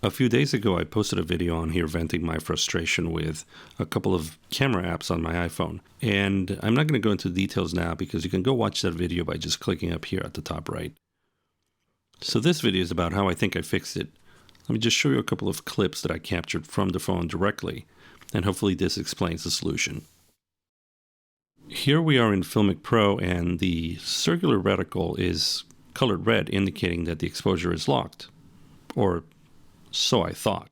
A few days ago, I posted a video on here venting my frustration with a couple of camera apps on my iPhone. And I'm not going to go into details now because you can go watch that video by just clicking up here at the top right. So this video is about how I think I fixed it. Let me just show you a couple of clips that I captured from the phone directly, and hopefully this explains the solution. Here we are in FiLMiC Pro, and the circular reticle is colored red, indicating that the exposure is locked, or so I thought.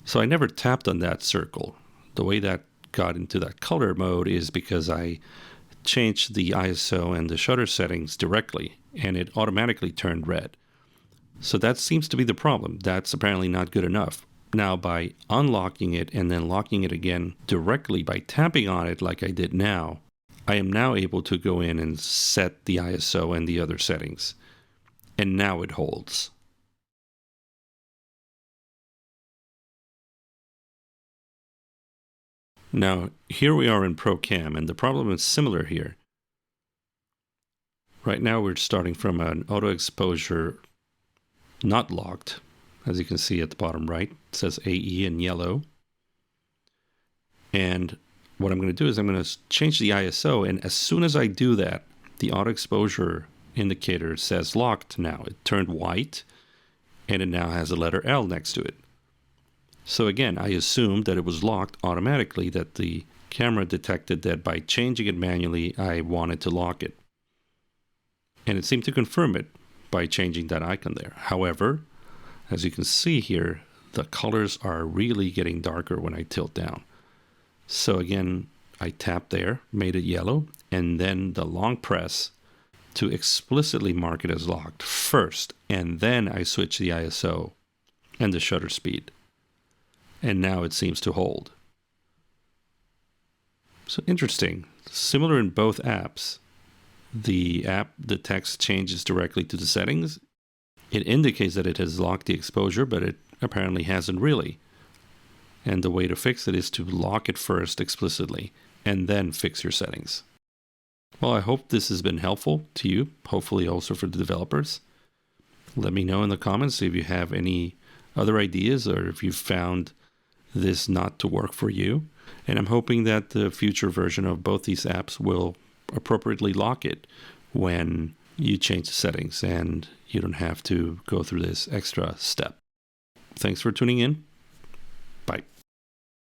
So I never tapped on that circle. The way that got into that color mode is because I changed the ISO and the shutter settings directly, and it automatically turned red. So that seems to be the problem. That's apparently not good enough. Now, by unlocking it and then locking it again directly by tapping on it like I did now, I am now able to go in and set the ISO and the other settings. And now it holds. Now, here we are in ProCam, and the problem is similar here. Right now we're starting from an auto exposure not locked. As you can see at the bottom right, it says AE in yellow. And what I'm going to do is I'm going to change the ISO, and as soon as I do that, the auto exposure indicator says locked now. It turned white, and it now has a letter L next to it. So again, I assumed that it was locked automatically, that the camera detected that by changing it manually, I wanted to lock it. And it seemed to confirm it by changing that icon there. However, as you can see here, the colors are really getting darker when I tilt down. So again, I tapped there, made it yellow, and then the long press to explicitly mark it as locked first, and then I switch the ISO and the shutter speed. And now it seems to hold. So interesting. Similar in both apps. The text changes directly to the settings. It indicates that it has locked the exposure, but it apparently hasn't really. And the way to fix it is to lock it first explicitly, and then fix your settings. Well, I hope this has been helpful to you, hopefully also for the developers. Let me know in the comments if you have any other ideas or if you've found this not to work for you. And I'm hoping that the future version of both these apps will appropriately lock it when you change the settings and you don't have to go through this extra step. Thanks for tuning in.